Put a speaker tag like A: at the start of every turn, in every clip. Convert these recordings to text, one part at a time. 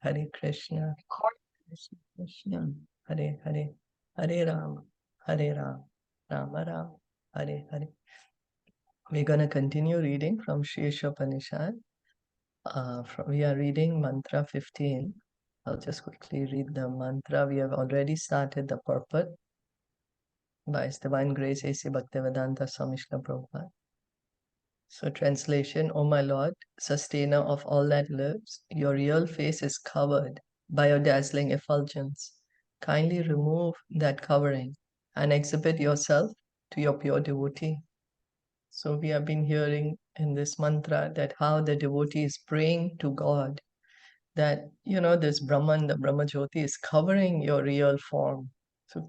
A: Hare Krishna, Krishna Krishna, Hare Hare, Hare Rama, Hare Rama, Rama Rama, Hare Hare. We're going to continue reading from Sri Isopanishad. We are reading mantra 15. I'll just quickly read the mantra. We have already started the purport by His Divine Grace A.C. Bhaktivedanta Swami Srila Prabhupada. So translation, O my Lord, sustainer of all that lives, your real face is covered by your dazzling effulgence. Kindly remove that covering and exhibit yourself to your pure devotee. So we have been hearing in this mantra that how the devotee is praying to God, that, this Brahman, the Brahma Jyoti is covering your real form. So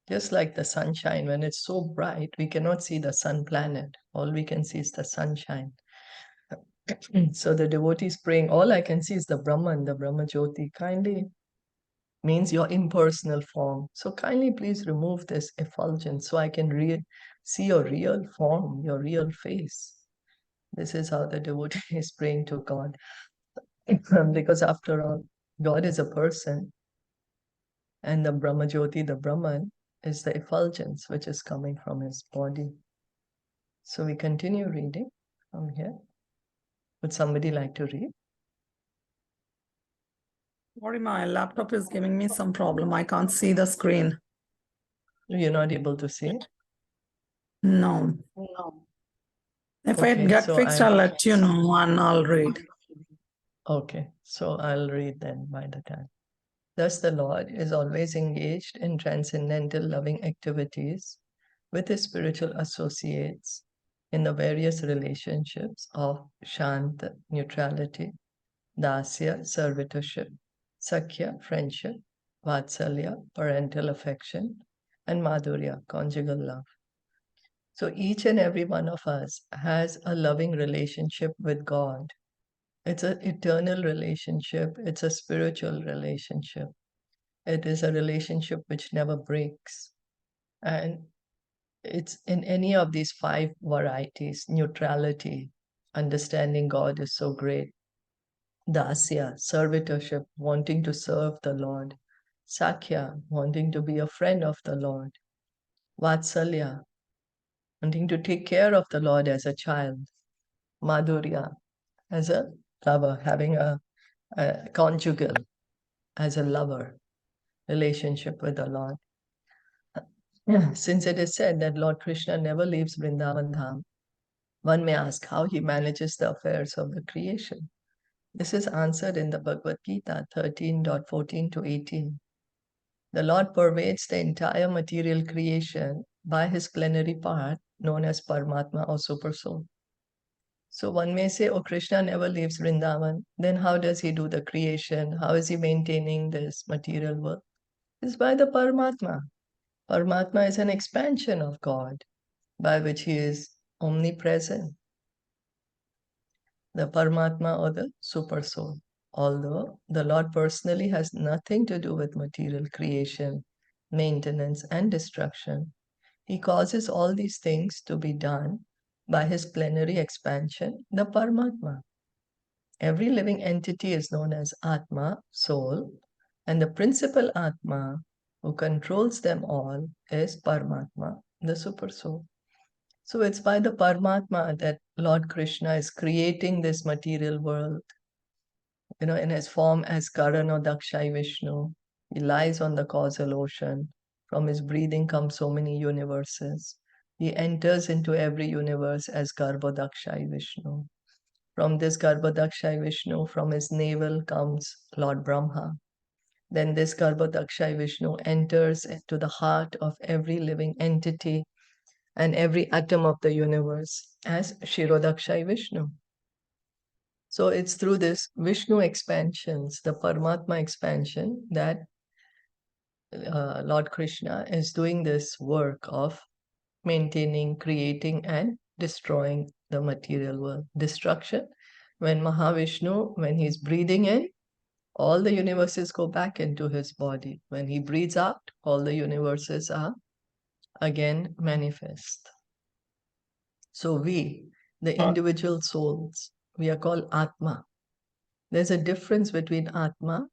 A: just like the sunshine, when it's so bright, we cannot see the sun planet. All we can see is the sunshine. So the devotee is praying, all I can see is the Brahman, the Brahma Jyoti. Kindly means your impersonal form. So kindly please remove this effulgence so I can see your real form, your real face. This is how the devotee is praying to God. Because after all, God is a person, and the Brahma Jyoti, the Brahman, is the effulgence which is coming from his body. So we continue reading from here. Would somebody like to read?
B: Sorry, my laptop is giving me some problem. I can't see the screen.
A: You're not able to see?
B: No. If
A: Okay,
B: it get
A: so
B: fixed, I'll let you know and I'll read.
A: Okay, so I'll read then by the time. Thus the Lord is always engaged in transcendental loving activities with his spiritual associates in the various relationships of Shanta, neutrality, Dasya, servitorship, Sakhya, friendship, Vatsalya, parental affection, and Madhurya, conjugal love. So each and every one of us has a loving relationship with God. It's an eternal relationship. It's a spiritual relationship. It is a relationship which never breaks. And it's in any of these 5 varieties. Neutrality, understanding God is so great. Dasya, servitorship, wanting to serve the Lord. Sakhya, wanting to be a friend of the Lord. Vatsalya, wanting to take care of the Lord as a child. Madhurya, as a lover, having a conjugal, as a lover, relationship with the Lord. Since it is said that Lord Krishna never leaves Vrindavan Dham, one may ask how he manages the affairs of the creation. This is answered in the Bhagavad Gita 13.14 to 18. The Lord pervades the entire material creation by his plenary part known as Paramatma or Super Soul. So one may say, oh, Krishna never leaves Vrindavan. Then how does he do the creation? How is he maintaining this material world? It's by the Paramatma. Paramatma is an expansion of God by which he is omnipresent. The Paramatma or the Super Soul. Although the Lord personally has nothing to do with material creation, maintenance, and destruction, he causes all these things to be done by his plenary expansion, the Paramatma. Every living entity is known as Atma, soul, and the principal Atma who controls them all is Paramatma, the Super Soul. So it's by the Paramatma that Lord Krishna is creating this material world, in his form as Karan or Dakshai Vishnu. He lies on the causal ocean. From his breathing come so many universes. He enters into every universe as Garbhodakshai Vishnu. From this Garbhodakshai Vishnu, from his navel comes Lord Brahma. Then this Garbhodakshai Vishnu enters into the heart of every living entity and every atom of the universe as Shirodakshai Vishnu. So it's through this Vishnu expansions, the Paramatma expansion, that Lord Krishna is doing this work of maintaining, creating, and destroying the material world. Destruction, when Mahavishnu, when he's breathing in, all the universes go back into his body. When he breathes out, all the universes are again manifest. So we, the individual souls, we are called Atma. There's a difference between Atma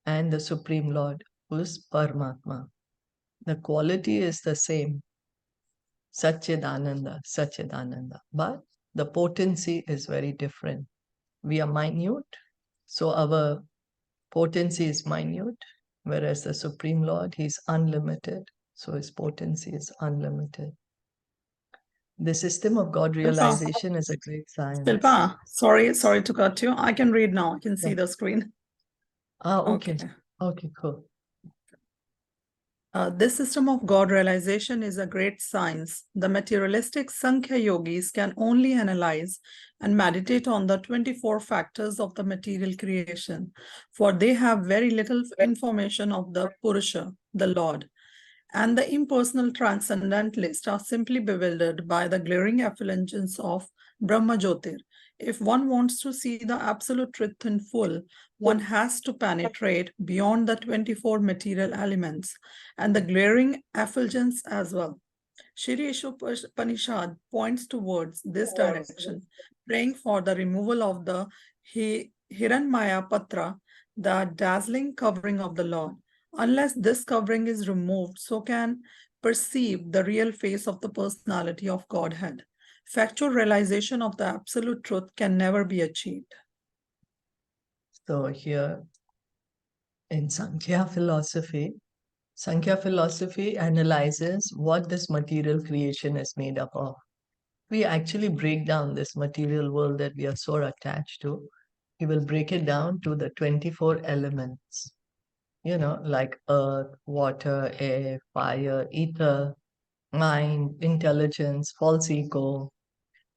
A: and the Supreme Lord, who is Paramatma. The quality is the same, Satchidananda, Satchidananda, but the potency is very different. We are minute, so our potency is minute, whereas the Supreme Lord, he's unlimited, so his potency is unlimited. The system of God realization is a great science.
B: Shilpa, sorry to cut you. I can read now. I can see the screen.
A: Okay. Okay, cool.
B: This system of God realization is a great science. The materialistic Sankhya yogis can only analyze and meditate on the 24 factors of the material creation, for they have very little information of the Purusha, the Lord. And the impersonal transcendentalists are simply bewildered by the glaring effulgence of Brahma Jyotir. If one wants to see the absolute truth in full, one has to penetrate beyond the 24 material elements and the glaring effulgence as well. Shri Isopanishad points towards this direction, praying for the removal of the Hiranmaya Patra, the dazzling covering of the Lord. Unless this covering is removed, so can perceive the real face of the personality of Godhead. Factual realization of the absolute truth can never be achieved.
A: So here in Sankhya philosophy analyzes what this material creation is made up of. We actually break down this material world that we are so attached to. We will break it down to the 24 elements, like earth, water, air, fire, ether, mind, intelligence, false ego,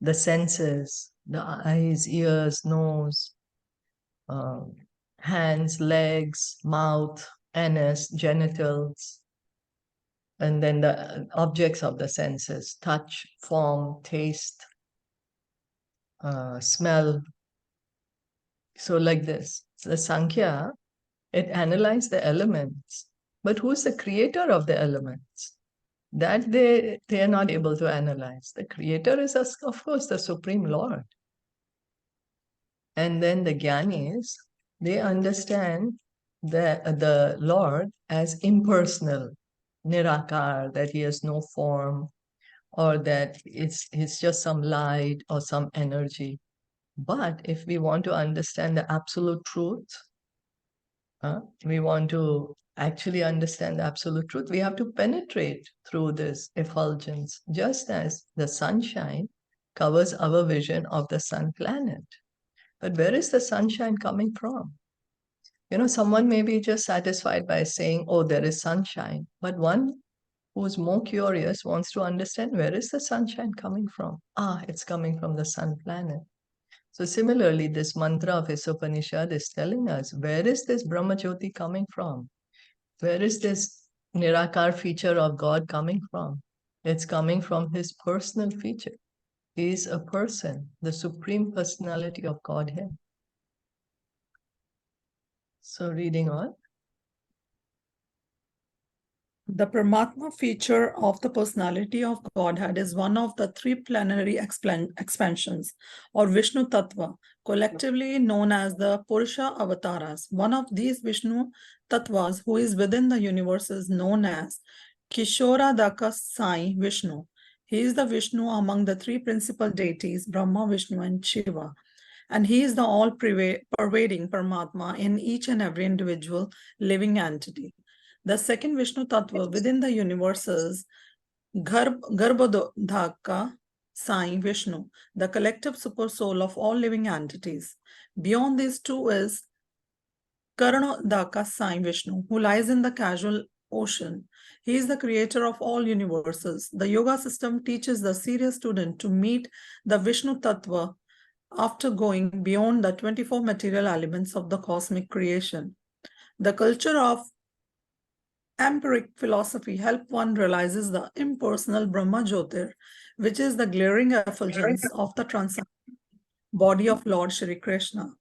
A: the senses, the eyes, ears, nose, hands, legs, mouth, anus, genitals, and then the objects of the senses, touch, form, taste, smell. So like this, the Sankhya, it analyzes the elements, but who's the creator of the elements? That they are not able to analyze. The creator is, of course, the Supreme Lord. And then the Jnanis, they understand the Lord as impersonal, nirakar, that he has no form, or that it's just some light or some energy. But if we want to understand the absolute truth, we want to actually understand the absolute truth, we have to penetrate through this effulgence, just as the sunshine covers our vision of the sun planet. But where is the sunshine coming from? Someone may be just satisfied by saying, oh, there is sunshine. But one who's more curious wants to understand, where is the sunshine coming from? It's coming from the sun planet. So similarly, this mantra of Isopanishad is telling us, where is this Brahma Jyoti coming from? Where is this Nirakar feature of God coming from? It's coming from his personal feature. He is a person, the supreme personality of Godhead. So reading on.
B: The Paramatma feature of the personality of Godhead is one of the three plenary expansions, or Vishnu Tattva, collectively known as the Purusha Avataras. One of these Vishnu Tattvas, who is within the universe, is known as Kishoradaka Sai Vishnu. He is the Vishnu among the three principal deities, Brahma, Vishnu, and Shiva. And he is the all-pervading Paramatma in each and every individual living entity. The second Vishnu Tattva within the universe is Garbhodhaka Sai Vishnu, the collective super soul of all living entities. Beyond these two is Karanodaka Sai Vishnu, who lies in the casual ocean. He is the creator of all universes. The yoga system teaches the serious student to meet the Vishnu Tattva after going beyond the 24 material elements of the cosmic creation. The culture of empiric philosophy help one realizes the impersonal Brahma Jyotir, which is the glaring effulgence of the transcendent body of Lord Shri Krishna.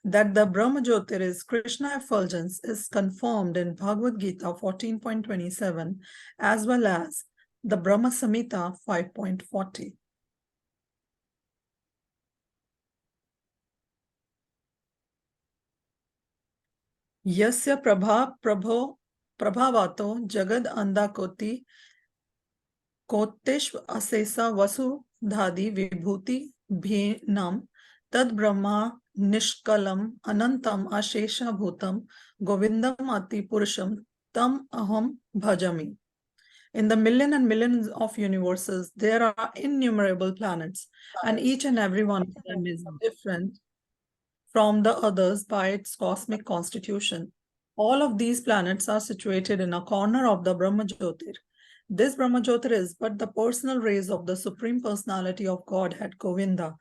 B: That the Brahma Jyotir is Krishna effulgence is confirmed in Bhagavad Gita 14.27 as well as the Brahma Samhita 5.40. Yasya prabhavato jagad andakoti koteshv asesa vasu dhadi vibhuti bhinam tad brahma nishkalam anantam ashesha bhutam govindam ati purusham tam aham bhajami. In the million and millions of universes, there are innumerable planets, and each and every one of them is different from the others by its cosmic constitution. All of these planets are situated in a corner of the Brahmajyotir. This Brahmajyotir is but the personal rays of the Supreme Personality of Godhead Govinda,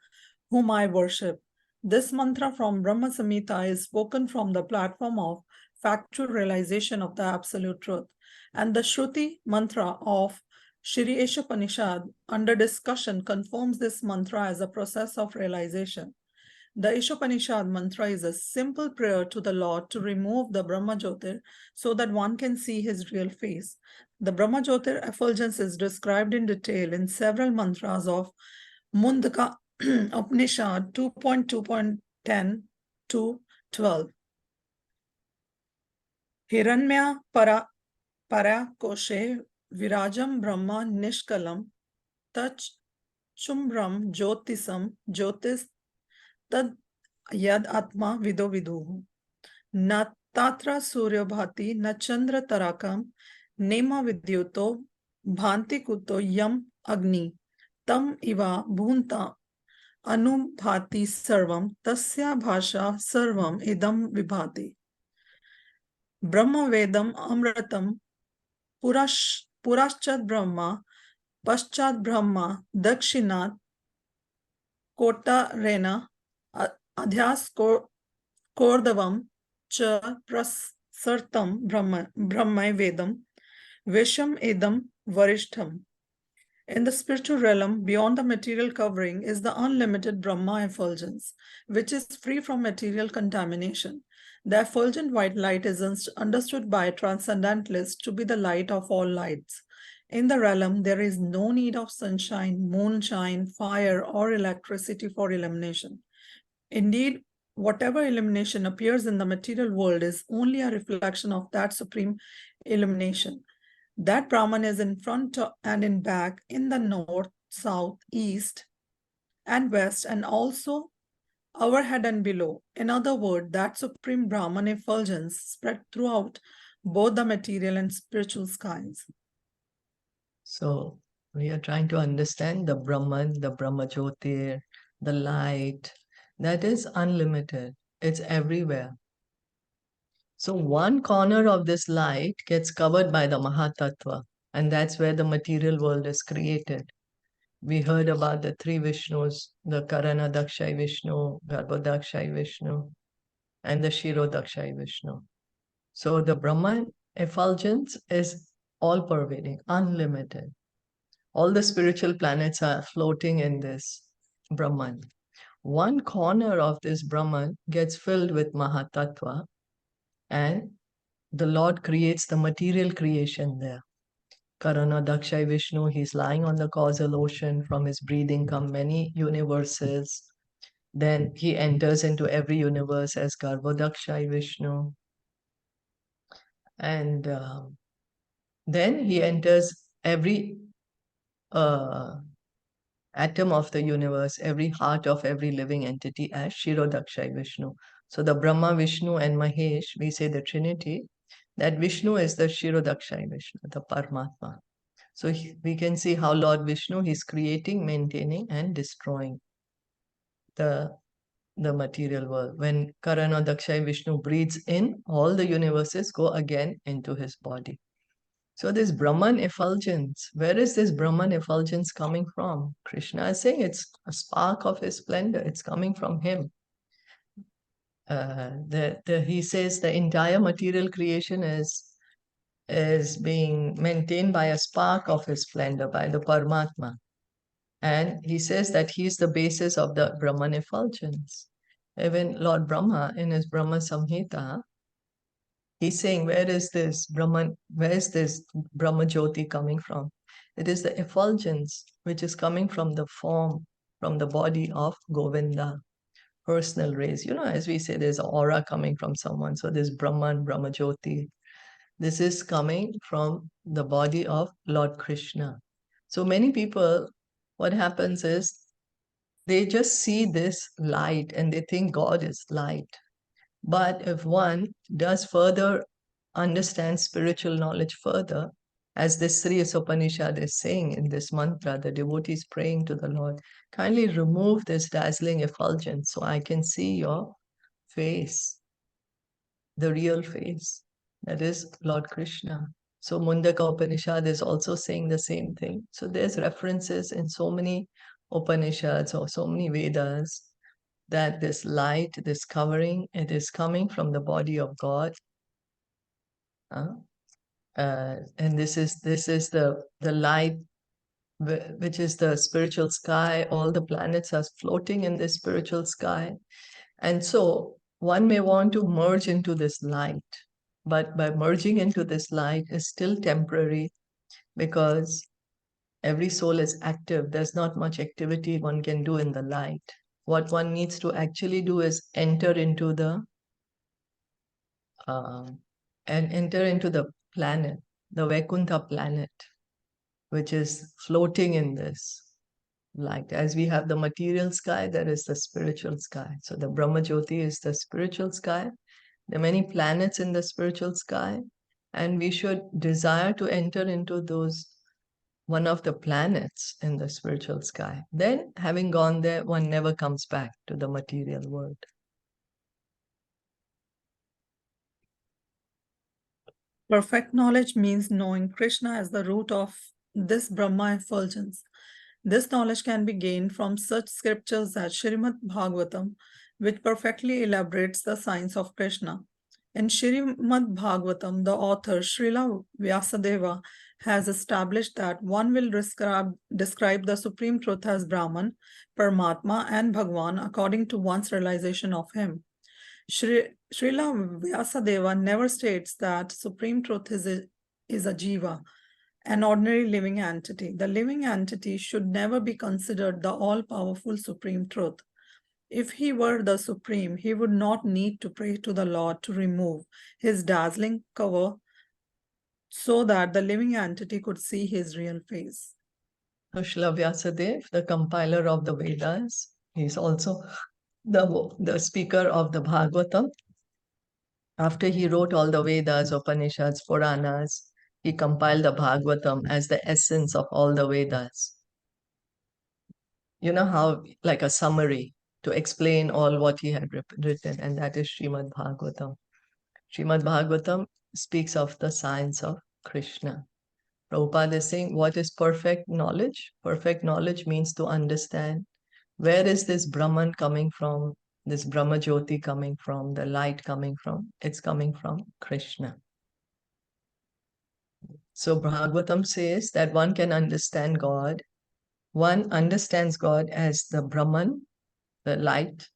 B: whom I worship. This mantra from Brahma Samhita is spoken from the platform of factual realization of the absolute truth, and the Shruti mantra of Shri Isopanishad under discussion confirms this mantra as a process of realization. The Isopanishad mantra is a simple prayer to the Lord to remove the Brahmajyotir so that one can see his real face. The Brahmajyotir effulgence is described in detail in several mantras of Mundaka Upanishad 2.2.10 to 12. Hiranya para koshe virajam brahma nishkalam tach chumbram jyotisam jyotis tad yad atma vido viduhu. Na tatra surya bhati na chandra tarakam nema vidyuto bhanti kuto yam agni tam iva bhunta anubhati sarvam tasya bhasha sarvam idam vibhati. Brahma vedam amratam puraschad brahma paschad brahma dakshinat kota rena adhyas kordavam cha prasartam brahma vedam visham idam varishtham. In the spiritual realm, beyond the material covering, is the unlimited Brahma effulgence, which is free from material contamination. The effulgent white light is understood by transcendentalists to be the light of all lights. In the realm, there is no need of sunshine, moonshine, fire, or electricity for illumination. Indeed, whatever illumination appears in the material world is only a reflection of that supreme illumination. That Brahman is in front and in back, in the north, south, east, and west, and also overhead and below. In other words, that supreme Brahman effulgence spread throughout both the material and spiritual skies.
A: So we are trying to understand the Brahman, the Brahmajyotir, the light, that is unlimited. It's everywhere. So one corner of this light gets covered by the Mahatattva, and that's where the material world is created. We heard about the three Vishnus, the Karanadakshay Vishnu, Garbhodakshay Vishnu, and the Shirodakshay Vishnu. So the Brahman effulgence is all-pervading, unlimited. All the spiritual planets are floating in this Brahman. One corner of this Brahman gets filled with Mahatattva, and the Lord creates the material creation there. Karanadakshay Vishnu, he's lying on the causal ocean. From his breathing come many universes. Then he enters into every universe as Garbhodakshay Vishnu. And then he enters every atom of the universe, every heart of every living entity as Shirodakshay Vishnu. So the Brahma, Vishnu, and Mahesh, we say the Trinity, that Vishnu is the Shirodakshay Vishnu, the Paramatma. So we can see how Lord Vishnu, he's creating, maintaining, and destroying the material world. When Karanadakshay Vishnu breathes in, all the universes go again into his body. So this Brahman effulgence, where is this Brahman effulgence coming from? Krishna is saying it's a spark of his splendor. It's coming from him. He says the entire material creation is being maintained by a spark of his splendor, by the Paramatma. And he says that he is the basis of the Brahman effulgence. Even Lord Brahma in his Brahma Samhita, he's saying, where is this Brahman, where is this Brahma Jyoti coming from? It is the effulgence which is coming from the form, from the body of Govinda. personal rays. As we say, there's aura coming from someone. So this Brahman, Brahmajyoti, this is coming from the body of Lord Krishna. So many people, what happens is they just see this light and they think God is light. But if one does further understand spiritual knowledge further, as this Sri Isopanishad is saying in this mantra, the devotees praying to the Lord, kindly remove this dazzling effulgence so I can see your face, the real face, that is Lord Krishna. So Mundaka Upanishad is also saying the same thing. So there's references in so many Upanishads or so many Vedas that this light, this covering, it is coming from the body of God. And this is the light which is the spiritual sky. All the planets are floating in this spiritual sky. And so one may want to merge into this light, but by merging into this light is still temporary because every soul is active. There's not much activity one can do in the light. What one needs to actually do is enter into the planet, the Vaikuntha planet, which is floating in this light. As we have the material sky, there is the spiritual sky. So the Brahma Jyoti is the spiritual sky. There are many planets in the spiritual sky, and we should desire to enter into one of the planets in the spiritual sky. Then, having gone there, one never comes back to the material world.
B: Perfect knowledge means knowing Krishna as the root of this Brahma effulgence. This knowledge can be gained from such scriptures as Srimad Bhagavatam, which perfectly elaborates the science of Krishna. In Srimad Bhagavatam, the author Srila Vyasadeva has established that one will describe the Supreme Truth as Brahman, Paramatma, and Bhagwan according to one's realization of him. Srila Vyasadeva never states that Supreme Truth is a jiva, an ordinary living entity. The living entity should never be considered the all-powerful Supreme Truth. If he were the Supreme, he would not need to pray to the Lord to remove his dazzling cover so that the living entity could see his real face.
A: So Srila Vyasadeva, the compiler of the Vedas, he's also the speaker of the Bhagavatam. After he wrote all the Vedas, Upanishads, Puranas, he compiled the Bhagavatam as the essence of all the Vedas. You know how, like a summary to explain all what he had written, and that is Srimad Bhagavatam. Srimad Bhagavatam speaks of the science of Krishna. Prabhupada is saying, what is perfect knowledge? Perfect knowledge means to understand where is this Brahman coming from, this Brahma Jyoti coming from, the light coming from? It's coming from Krishna. So Bhagavatam says that one can understand God. One understands God as the Brahman, the light,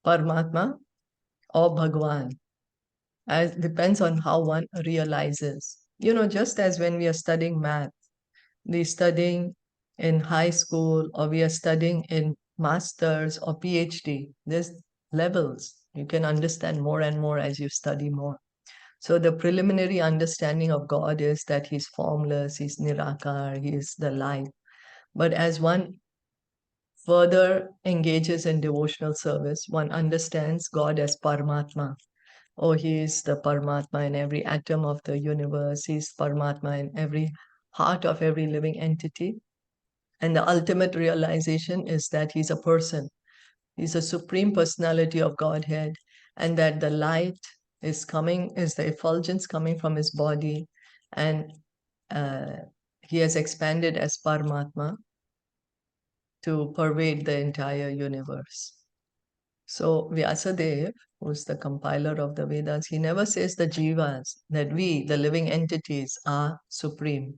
A: Paramatma, or Bhagwan. As depends on how one realizes. Just as when we are studying math, we're studying in high school or we are studying in master's or PhD, there's levels. You can understand more and more as you study more. So the preliminary understanding of God is that he's formless, he's Nirakar, he is the light. But as one further engages in devotional service, one understands God as Paramatma. Oh, he is the Paramatma in every atom of the universe. He's Paramatma in every heart of every living entity. And the ultimate realization is that he's a person. He's a supreme personality of Godhead, and that the light is the effulgence coming from his body, and he has expanded as Paramatma to pervade the entire universe. So Vyasadeva, who's the compiler of the Vedas, he never says the jivas, that we, the living entities, are supreme.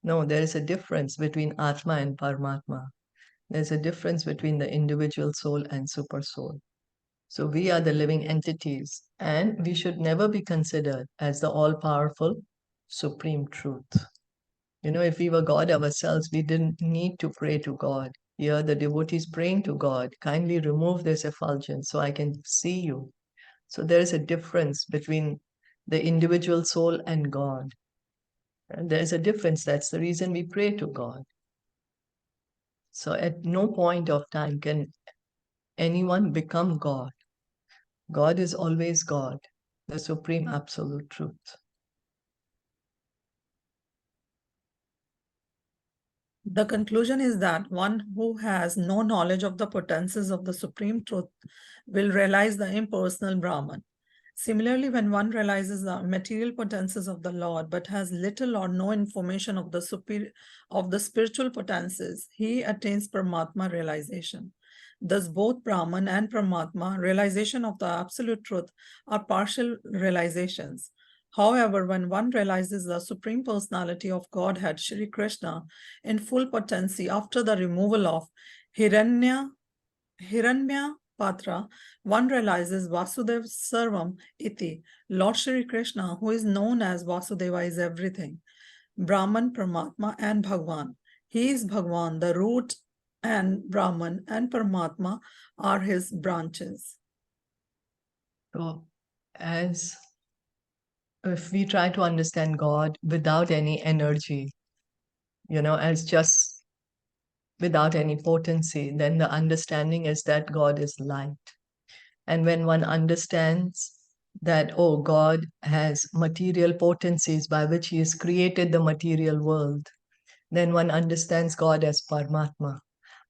A: No, there is a difference between Atma and Paramatma. There's a difference between the individual soul and super soul. So we are the living entities, and we should never be considered as the all-powerful supreme truth. If we were God ourselves, we didn't need to pray to God. Here the devotee is praying to God, kindly remove this effulgence so I can see you. So there is a difference between the individual soul and God. And there's a difference. That's the reason we pray to God. So at no point of time can anyone become God. God is always God, the supreme absolute truth.
B: The conclusion is that one who has no knowledge of the potencies of the Supreme Truth will realize the impersonal Brahman. Similarly, when one realizes the material potencies of the Lord but has little or no information of the spiritual potencies, he attains Paramatma realization. Thus, both Brahman and Paramatma, realization of the absolute truth, are partial realizations. However, when one realizes the Supreme Personality of Godhead, Shri Krishna, in full potency after the removal of Hiranya Patra, one realizes Vasudev Sarvam Iti, Lord Shri Krishna, who is known as Vasudeva, is everything. Brahman, Paramatma, and Bhagwan. He is Bhagwan, the root, and Brahman and Paramatma are his branches.
A: So, as if we try to understand God without any energy, as just without any potency, then the understanding is that God is light. And when one understands that, oh, God has material potencies by which he has created the material world, then one understands God as Paramatma.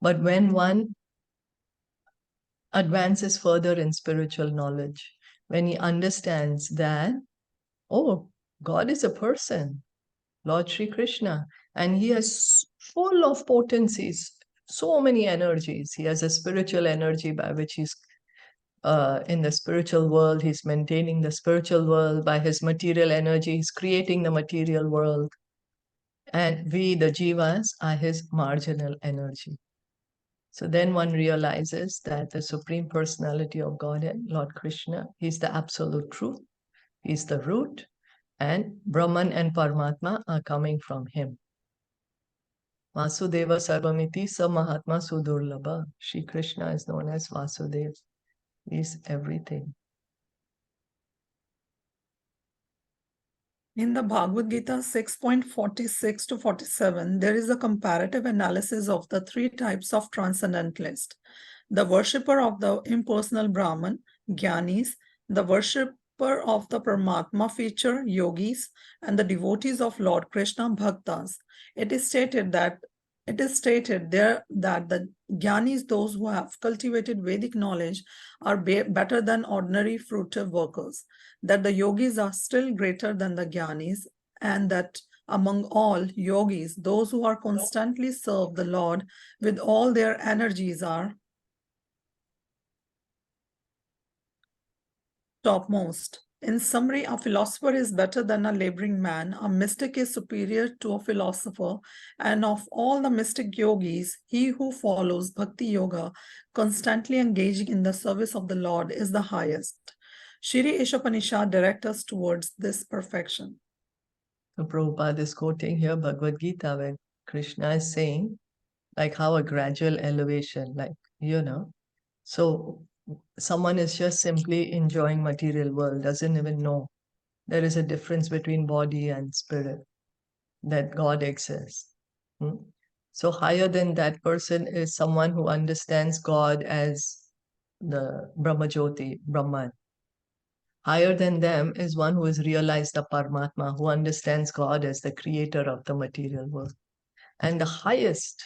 A: But when one advances further in spiritual knowledge, when he understands that, oh, God is a person, Lord Sri Krishna, and he is full of potencies, so many energies. He has a spiritual energy by which he's in the spiritual world, he's maintaining the spiritual world. By his material energy, he's creating the material world. And we, the jivas, are his marginal energy. So then one realizes that the Supreme Personality of Godhead, Lord Krishna, he's the absolute truth, he's the root, and Brahman and Paramatma are coming from him. Vasudeva Sarvamiti Sa Mahatma Sudurlabha. Shri Krishna is known as Vasudeva. He is everything.
B: In the Bhagavad Gita 6.46 to 47, there is a comparative analysis of the three types of transcendentalists: the worshipper of the impersonal Brahman, Gyanis; the worshipper of the Paramatma feature, Yogis; and the devotees of Lord Krishna, Bhaktas. It is stated there that the Gyanis, those who have cultivated Vedic knowledge, are better than ordinary fruitive workers, that the yogis are still greater than the Gyanis, and that among all yogis, those who are constantly serve the Lord with all their energies are topmost. In summary, a philosopher is better than a laboring man, a mystic is superior to a philosopher, and of all the mystic yogis, he who follows Bhakti Yoga, constantly engaging in the service of the Lord, is the highest. Shri Isopanishad directs us towards this perfection.
A: So Prabhupada is quoting here Bhagavad Gita, where Krishna is saying, like how a gradual elevation, so someone is just simply enjoying material world, doesn't even know there is a difference between body and spirit, that God exists. So higher than that person is someone who understands God as the Brahmajyoti, Brahman. Higher than them is one who has realized the Paramatma, who understands God as the creator of the material world. And the highest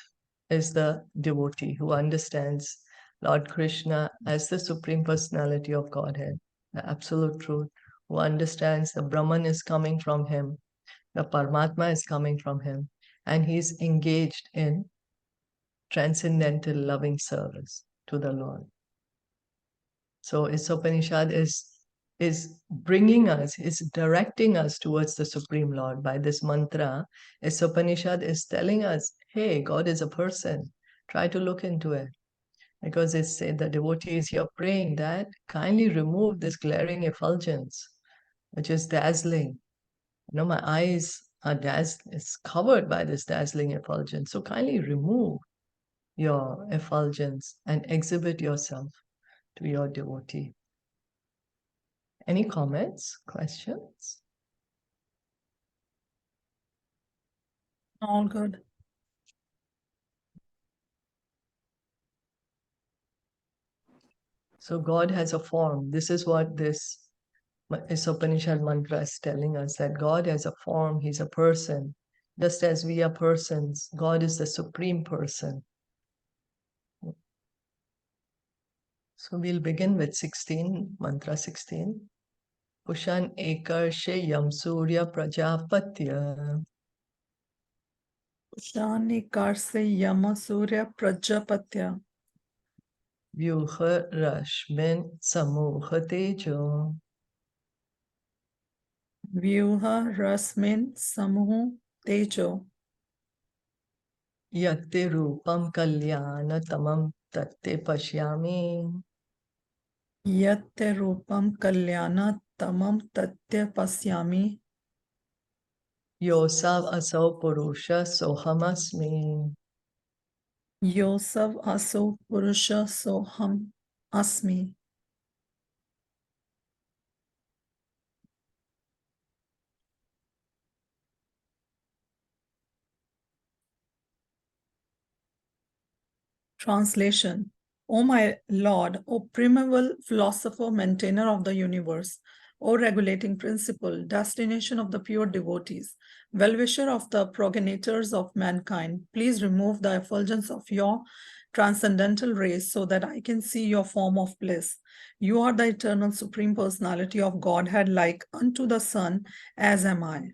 A: is the devotee who understands Lord Krishna as the Supreme Personality of Godhead, the absolute truth, who understands the Brahman is coming from him, the Paramatma is coming from him, and he's engaged in transcendental loving service to the Lord. So Isopanishad is bringing us, is directing us towards the Supreme Lord by this mantra. Isopanishad is telling us, hey, God is a person. Try to look into it. Because it's the devotees here praying that kindly remove this glaring effulgence, which is dazzling. My eyes are it's covered by this dazzling effulgence. So kindly remove. your effulgence and exhibit yourself to your devotee. Any comments, questions?
B: All good.
A: So God has a form. This is what this Isopanishad mantra is telling us, that God has a form, He's a person. Just as we are persons, God is the supreme person. So we'll begin with 16, mantra 16. Pushan ekarshe yam surya prajapatya.
B: Shani Karse Yama Surya Prajapatya.
A: Vyuha rashmin samuha tejo.
B: Vyuha Rasmin Samuhu Tejo.
A: Yakte rupam kalyana tamam tatte pashyami.
B: Yatte Rupam Kalyana Tamam Tatya Pasyami.
A: Yosav asau purusha sohamasmi.
B: Yosav Aso Purusha Soham Asmi. Translation. O my Lord, O primeval philosopher, maintainer of the universe, O regulating principle, destination of the pure devotees, well-wisher of the progenitors of mankind, please remove the effulgence of your transcendental rays so that I can see your form of bliss. You are the eternal supreme personality of Godhead, like unto the sun, as am I.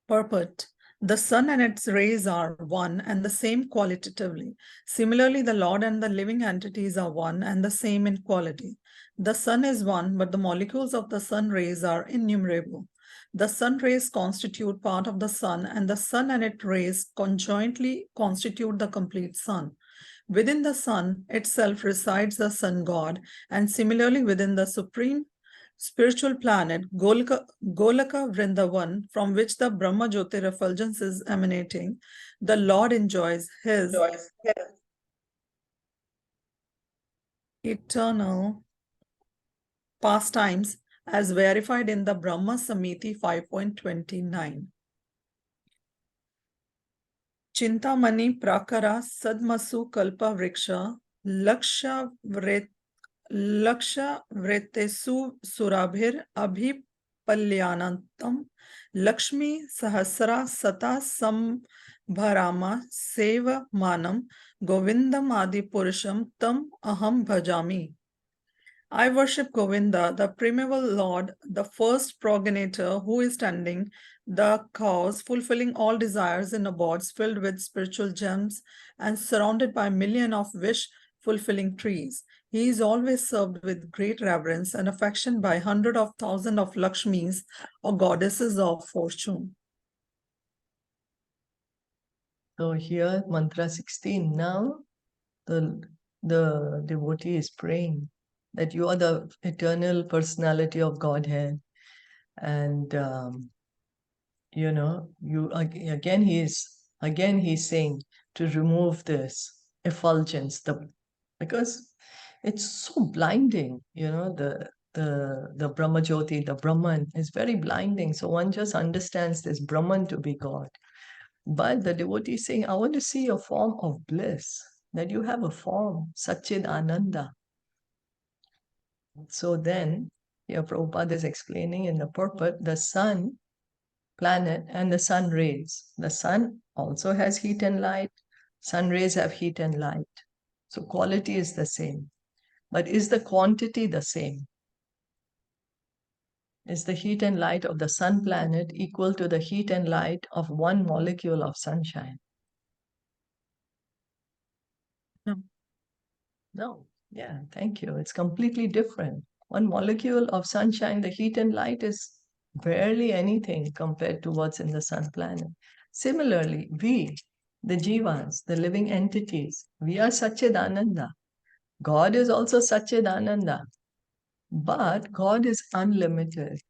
B: Purport. The sun and its rays are one and the same qualitatively. Similarly, the Lord and the living entities are one and the same in quality. The sun is one, but the molecules of the sun rays are innumerable. The sun rays constitute part of the sun, and the sun and its rays conjointly constitute the complete sun. Within the sun itself resides the sun god, and similarly within the supreme spiritual planet Golaka Vrindavan, from which the Brahma Jyotir effulgence is emanating, the Lord enjoys his eternal pastimes as verified in the Brahma Samiti 5.29. Chintamani Prakara Sadmasu Kalpa Vriksha Laksha Vrettesu Surabhir Abhipalyanantam Lakshmi Sahasra Sata Sambharama Seva Manam Govindam Adi Purusham Tam Aham Bhajami. I worship Govinda, the primeval Lord, the first progenitor who is tending the cause, fulfilling all desires in abodes filled with spiritual gems and surrounded by millions of wish-fulfilling trees. He is always served with great reverence and affection by hundreds of thousands of Lakshmis or goddesses of fortune.
A: So here, mantra 16. Now, the devotee is praying that you are the eternal personality of Godhead. And, again he's saying to remove this effulgence, because it's so blinding, the Brahma Jyoti, the Brahman is very blinding. So one just understands this Brahman to be God. But the devotee is saying, I want to see a form of bliss, that you have a form, Satchid Ananda. So then, here Prabhupada is explaining in the purport, the sun, planet, and the sun rays. The sun also has heat and light. Sun rays have heat and light. So quality is the same. But is the quantity the same? Is the heat and light of the sun planet equal to the heat and light of one molecule of sunshine?
B: No.
A: No. Yeah, thank you. It's completely different. One molecule of sunshine, the heat and light is barely anything compared to what's in the sun planet. Similarly, we, the jivas, the living entities, we are Satchidananda. God is also Satchidananda. But God is unlimited.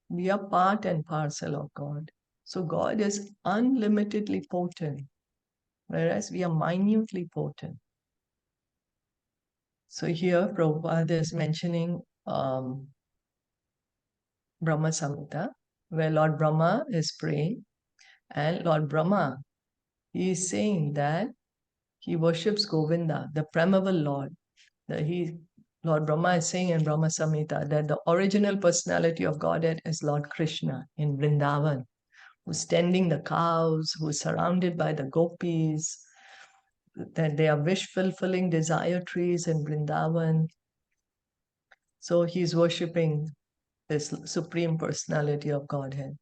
A: We are part and parcel of God. So God is unlimitedly potent, whereas we are minutely potent. So here Prabhupada is mentioning Brahma Samhita, where Lord Brahma is praying, and Lord Brahma, he is saying that he worships Govinda, the primeval Lord. Lord Brahma is saying in Brahma Samhita that the original personality of Godhead is Lord Krishna in Vrindavan, who's tending the cows, who's surrounded by the gopis, that they are wish-fulfilling desire trees in Vrindavan. So he's worshipping this supreme personality of Godhead,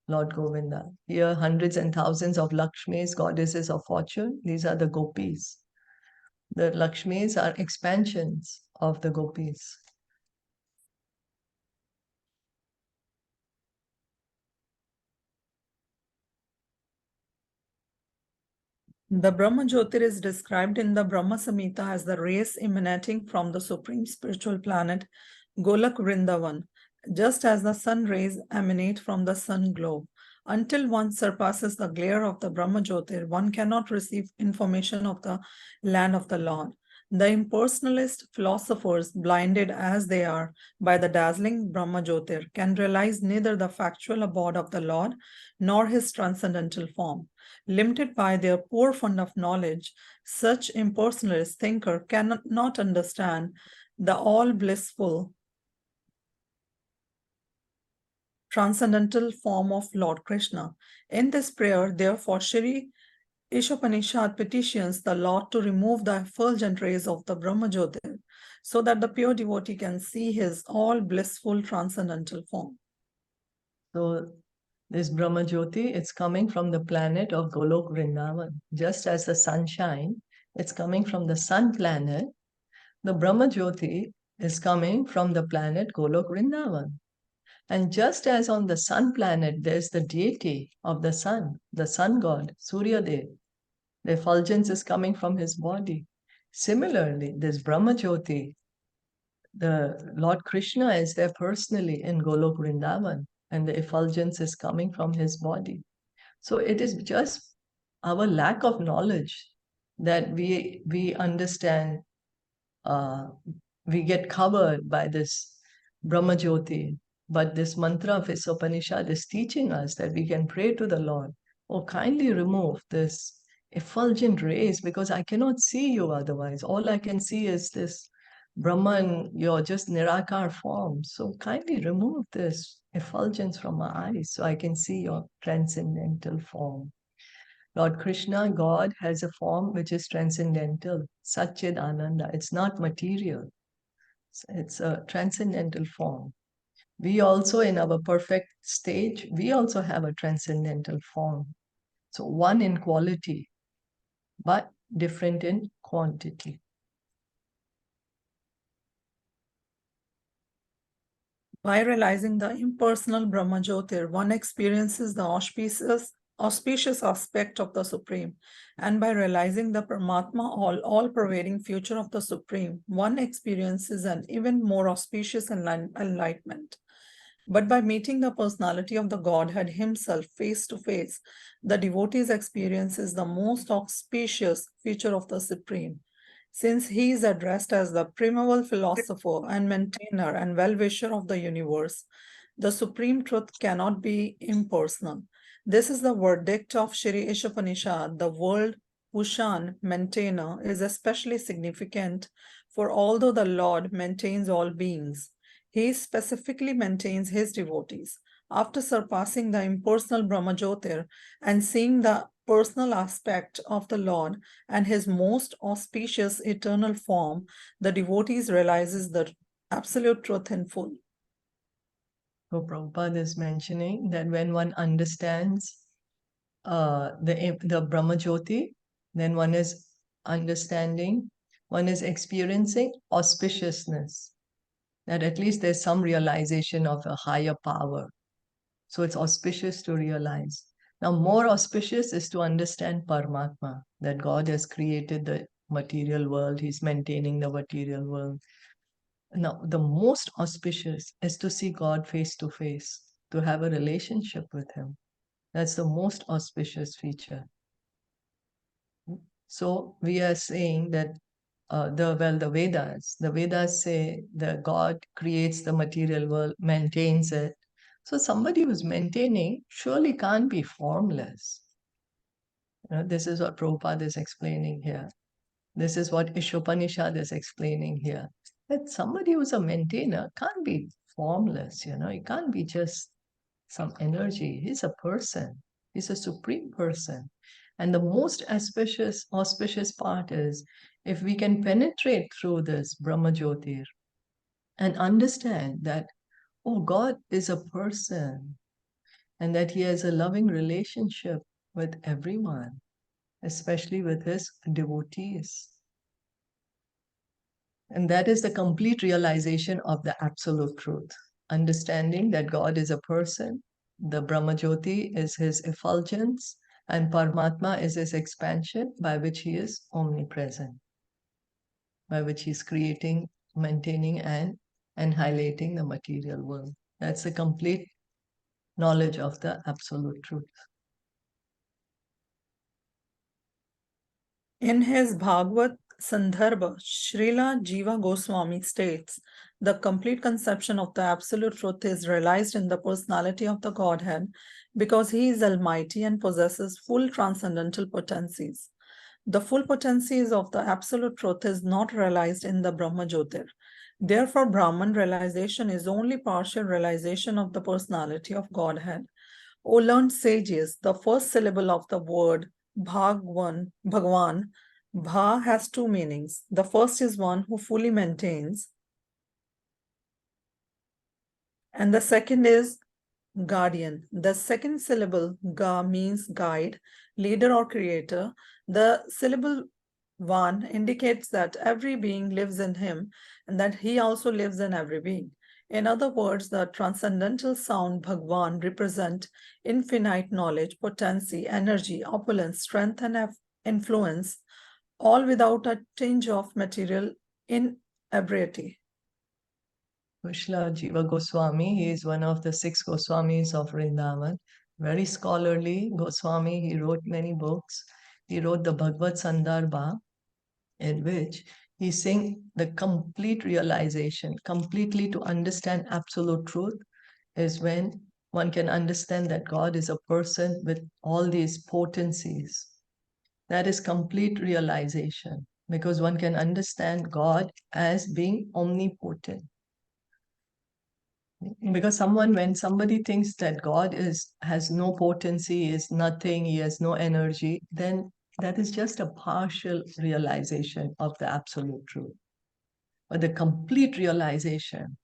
A: Lord Govinda. Here, hundreds and thousands of Lakshmis, goddesses of fortune, these are the gopis. The Lakshmis are expansions of the gopis.
B: The Brahma Jyotir is described in the Brahma Samhita as the rays emanating from the supreme spiritual planet Golak Vrindavan, just as the sun rays emanate from the sun globe. Until one surpasses the glare of the Brahma Jyotir, one cannot receive information of the land of the Lord. The impersonalist philosophers, blinded as they are by the dazzling Brahma Jyotir, can realize neither the factual abode of the Lord nor his transcendental form. Limited by their poor fund of knowledge, such impersonalist thinker cannot not understand the all-blissful transcendental form of Lord Krishna. In this prayer, therefore, Shri Isopanishad petitions the Lord to remove the effulgent rays of the Brahma Jyotir so that the pure devotee can see his all-blissful transcendental form.
A: So this Brahma Jyoti, it's coming from the planet of Golok Vrindavan. Just as the sunshine, it's coming from the sun planet. The Brahma Jyoti is coming from the planet Golok Vrindavan. And just as on the sun planet, there's the deity of the sun god, Surya Dev. The effulgence is coming from his body. Similarly, this Brahma Jyoti, the Lord Krishna is there personally in Golok Vrindavan, and the effulgence is coming from his body. So it is just our lack of knowledge that we understand, we get covered by this Brahma Jyoti. But this mantra of Isopanishad is teaching us that we can pray to the Lord, oh, kindly remove this effulgent rays because I cannot see you otherwise. All I can see is this Brahman, your just Nirakar form. So kindly remove this effulgence from my eyes so I can see your transcendental form. Lord Krishna, God, has a form which is transcendental, Satchid Ananda. It's not material, it's a transcendental form. We also, in our perfect stage, we also have a transcendental form. So one in quality, but different in quantity.
B: By realizing the impersonal Brahma Jyotir, one experiences the auspicious aspect of the Supreme. And by realizing the Paramatma, all-pervading future of the Supreme, one experiences an even more auspicious enlightenment. But by meeting the personality of the Godhead himself face to face, the devotee's experiences the most auspicious feature of the Supreme. Since he is addressed as the primeval philosopher and maintainer and well-wisher of the universe, the supreme truth cannot be impersonal. This is the verdict of Shri Ishopanishad. The word Vachan, maintainer, is especially significant, for although the Lord maintains all beings, he specifically maintains his devotees. After surpassing the impersonal Brahma Jyotir and seeing the personal aspect of the Lord and his most auspicious eternal form, the devotees realizes the absolute truth in full.
A: So Prabhupada is mentioning that when one understands the Brahma Jyoti, then one is understanding, one is experiencing auspiciousness, that at least there's some realization of a higher power. So it's auspicious to realize. Now, more auspicious is to understand Paramatma, that God has created the material world, He's maintaining the material world. Now, the most auspicious is to see God face to face. to have a relationship with him. That's the most auspicious feature. So we are saying that the Vedas say that God creates the material world, maintains it. So somebody who's maintaining surely can't be formless. This is what Prabhupada is explaining here. This is what Isopanishad is explaining here. That somebody who's a maintainer can't be formless, he can't be just some energy. He's a person. He's a supreme person. And the most auspicious part is if we can penetrate through this Brahma Jyotir and understand that, oh, God is a person and that he has a loving relationship with everyone, especially with his devotees. And that is the complete realization of the absolute truth. Understanding that God is a person, the Brahma Jyoti is his effulgence, and Paramatma is his expansion by which he is omnipresent, by which he is creating, maintaining, and highlighting the material world. That's the complete knowledge of the absolute truth.
B: In his Bhagavad Sandarbha, Srila Jiva Goswami states, the complete conception of the absolute truth is realized in the personality of the Godhead because he is almighty and possesses full transcendental potencies. The full potencies of the absolute truth is not realized in the Brahma Jyotir. Therefore, Brahman realization is only partial realization of the personality of Godhead. O learned sages, the first syllable of the word Bhagwan, Bha has two meanings. The first is one who fully maintains, and the second is guardian. The second syllable, Ga, means guide, leader, or creator. The syllable Van indicates that every being lives in him and that he also lives in every being. In other words, the transcendental sound Bhagwan represent infinite knowledge, potency, energy, opulence, strength, and influence, all without a tinge of material inebriety.
A: Krishna Jiva Goswami, he is one of the 6 Goswamis of Vrindavan. Very scholarly Goswami, he wrote many books. He wrote the Bhagavad Sandarbha, in which he's saying the complete realization, completely to understand absolute truth, is when one can understand that God is a person with all these potencies. That is complete realization, because one can understand God as being omnipotent. Because when somebody thinks that God has no potency, is nothing, he has no energy, then that is just a partial realization of the absolute truth. But the complete realization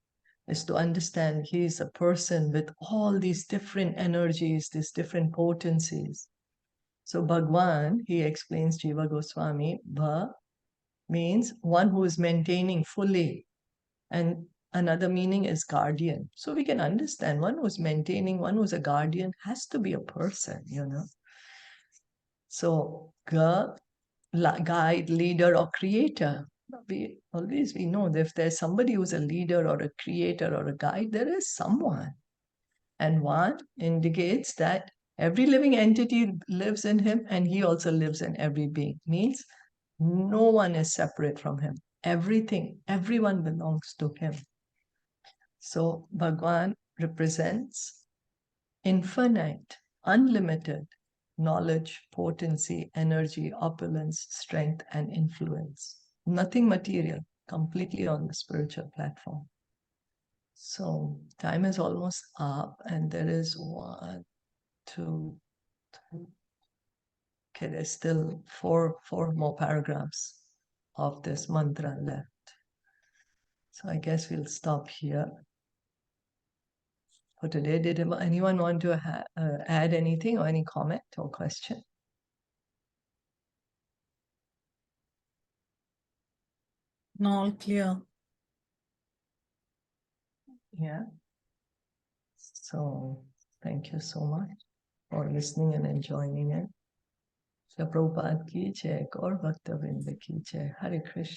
A: is to understand he is a person with all these different energies, these different potencies. So Bhagwan, he explains Jiva Goswami, Bha means one who is maintaining fully, and another meaning is guardian. So we can understand one who's maintaining, one who's a guardian has to be a person, So guide, leader, or creator. We know that if there's somebody who's a leader or a creator or a guide, there is someone. And one indicates that every living entity lives in him and he also lives in every being. Means no one is separate from him. Everyone belongs to him. So Bhagwan represents infinite, unlimited knowledge, potency, energy, opulence, strength, and influence. Nothing material, completely on the spiritual platform. So time is almost up, and there is 1, 2, 3. Okay, there's still four more paragraphs of this mantra left. So I guess we'll stop here for today. Did anyone want to add anything or any comment or question?
B: No, all clear.
A: Yeah. So thank you so much for listening and enjoying it. Prabhupada ki jai, Gaur Bhakta Vrinda ki jai. Hare Krishna.